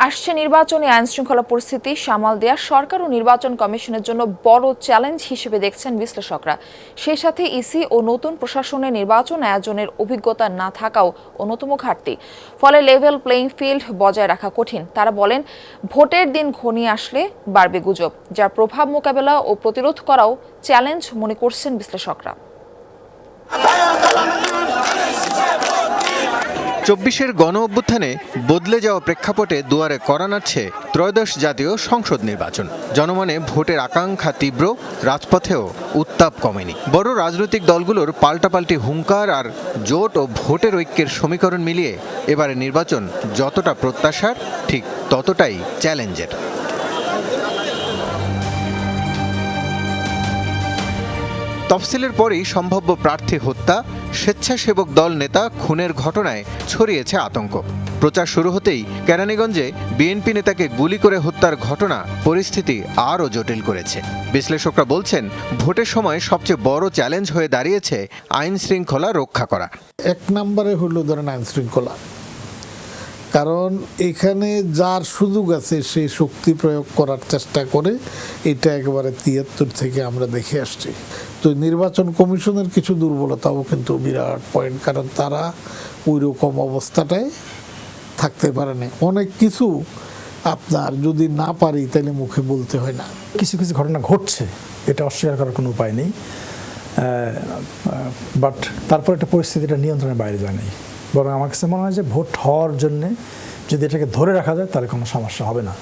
আসছে নির্বাচনে আইনশৃঙ্খলা পরিস্থিতি সামাল দেয়া সরকার ও নির্বাচন কমিশনের জন্য বড় চ্যালেঞ্জ হিসেবে দেখছেন বিশ্লেষকরা। সেই সাথে ইসি ও নতুন প্রশাসনের নির্বাচন আয়োজনের অভিজ্ঞতা না থাকাও অন্যতম ঘাটতি। ফলে লেভেল প্লেইং ফিল্ড বজায় রাখা কঠিন। তারা বলেন, ভোটের দিন ঘনিয়ে আসলে বাড়বে গুজব, যার প্রভাব মোকাবেলা ও প্রতিরোধ করাও চ্যালেঞ্জ মনে করছেন বিশ্লেষকরা। ২৪-এর গণ অভ্যুত্থানে বদলে যাওয়া প্রেক্ষাপটে দুয়ারে কড়া নাড়ছে ত্রয়োদশ জাতীয় সংসদ নির্বাচন। জনমনে ভোটের আকাঙ্ক্ষা তীব্র, রাজপথেও উত্তাপ কমেনি। বড় রাজনৈতিক দলগুলোর পাল্টাপাল্টি হুঙ্কার আর জোট ও ভোটের ঐক্যের সমীকরণ মিলিয়ে এবারে নির্বাচন যতটা প্রত্যাশার, ঠিক ততটাই চ্যালেঞ্জের। তফসিলের পরেই সম্ভাব্য প্রার্থী হত্যা, স্বেচ্ছাসেবক দল নেতা খুনের ঘটনায় ছড়িয়েছে আতঙ্ক। প্রচার শুরু হতেই কেরানীগঞ্জে বিএনপি নেতাকে গুলি করে হত্যার ঘটনা পরিস্থিতি আরও জটিল করেছে। বিশ্লেষকরা বলছেন, ভোটের সময় সবচেয়ে বড় চ্যালেঞ্জ হয়ে দাঁড়িয়েছে আইন শৃঙ্খলা রক্ষা করা। এক নম্বরে হলো ধরেন আইন শৃঙ্খলা, কারণ এখানে যার সুযোগ আছে সেই শক্তি প্রয়োগ করার চেষ্টা করে। এটা একেবারে ৭৩ থেকে আমরা দেখে আসছি। তো নির্বাচন কমিশনের কিছু দুর্বলতাও কিন্তু বিরাট পয়েন্ট, কারণ তারা ওই রকম অবস্থাটায় থাকতে পারে না। অনেক কিছু আপনার যদি না পারি তাহলে মুখে বলতে হয় না। কিছু কিছু ঘটনা ঘটছে, এটা অস্বীকার করার কোনো উপায় নেই, বাট তারপর একটা পরিস্থিতিটা নিয়ন্ত্রণের বাইরে যায় নাই। বরং আমার কাছে মনে হয় যে ভোট হওয়ার জন্যে যদি এটাকে ধরে রাখা যায় তাহলে কোনো সমস্যা হবে না।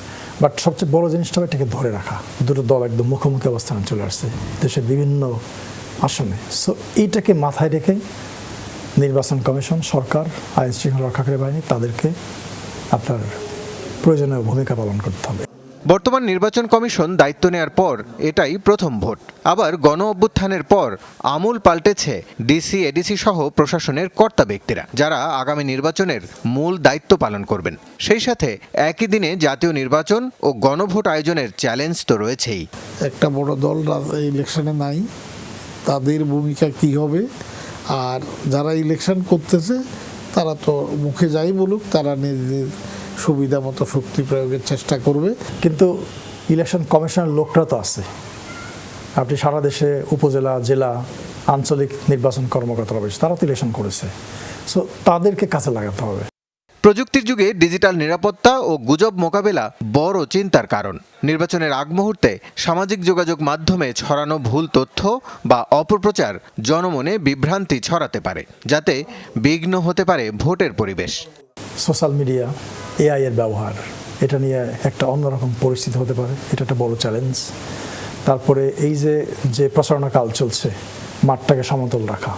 বাট সবচেয়ে বড় জিনিসটা হবে এটাকে ধরে রাখা। দুটো দল একদম মুখোমুখি অবস্থানে চলে আসছে দেশের বিভিন্ন আসনে। সো এইটাকে মাথায় রেখে নির্বাচন কমিশন, সরকার, আইন শৃঙ্খলা রক্ষাকারী বাহিনী তাদেরকে আপনার প্রয়োজনীয় ভূমিকা পালন করতে হবে। বর্তমান নির্বাচন কমিশন দায়িত্ব নেয়ার পর এটাই প্রথম ভোট। আবার গণ অভ্যুত্থানের পর আমূল পাল্টেছে ডিসি, এডিসি সহ প্রশাসনের কর্তা ব্যক্তিরা, যারা আগামী নির্বাচনের মূল দায়িত্ব পালন করবেন। সেই সাথে একই দিনে জাতীয় নির্বাচন ও গণভোট আয়োজনের চ্যালেঞ্জ তো রয়েছেই। একটা বড় দল ইলেকশনে নাই, তাদের ভূমিকা কি হবে? আর যারা ইলেকশন করতেছে তারা তো মুখে যাই বলুক, তারা নিজেদের সুবিধা মতো শক্তি প্রয়োগের চেষ্টা করবে। কিন্তু ইলেকশন কমিশনের লোকরা তো আছে। আপনি সারা দেশে উপজেলা, জেলা, আঞ্চলিক নির্বাচন কর্মকর্তা রয়েছে, তারা তো ইলেকশন করেছে। সো তাদেরকে কাছে লাগাতে হবে। প্রযুক্তির যুগে ডিজিটাল নিরাপত্তা ও গুজব মোকাবেলা বড় চিন্তার কারণ। নির্বাচনের আগ মুহূর্তে সামাজিক যোগাযোগ মাধ্যমে ছড়ানো ভুল তথ্য বা অপপ্রচার জনমনে বিভ্রান্তি ছড়াতে পারে, যাতে বিঘ্ন হতে পারে ভোটের পরিবেশ। সোশ্যাল মিডিয়া, এআই এর ব্যবহার, এটা নিয়ে একটা অন্যরকম পরিস্থিতি হতে পারে, এটা একটা বড় চ্যালেঞ্জ। তারপরে এই যে প্রচারণা কাল চলছে, মাঠটাকে সমতল রাখা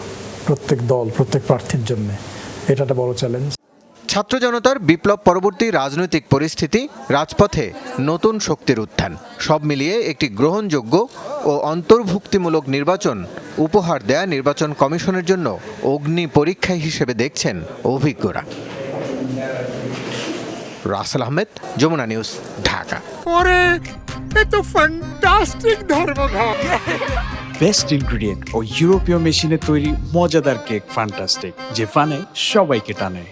প্রত্যেক দল, প্রত্যেক প্রার্থীর জন্য, এটা একটা বড় চ্যালেঞ্জ। ছাত্র জনতার বিপ্লব পরবর্তী রাজনৈতিক পরিস্থিতি, রাজপথে নতুন শক্তির উত্থান, সব মিলিয়ে একটি গ্রহণযোগ্য ও অন্তর্ভুক্তিমূলক নির্বাচন উপহার দেয়া নির্বাচন কমিশনের জন্য অগ্নি পরীক্ষা হিসেবে দেখছেন অভিজ্ঞরা। Rasel Ahmed, Jamuna news, Dhaka. Best ingredient ও ইউরোপীয় মেশিনে তৈরি মজাদার কেক ফ্যান্টাস্টিক, যে ফানে সবাইকে টানে।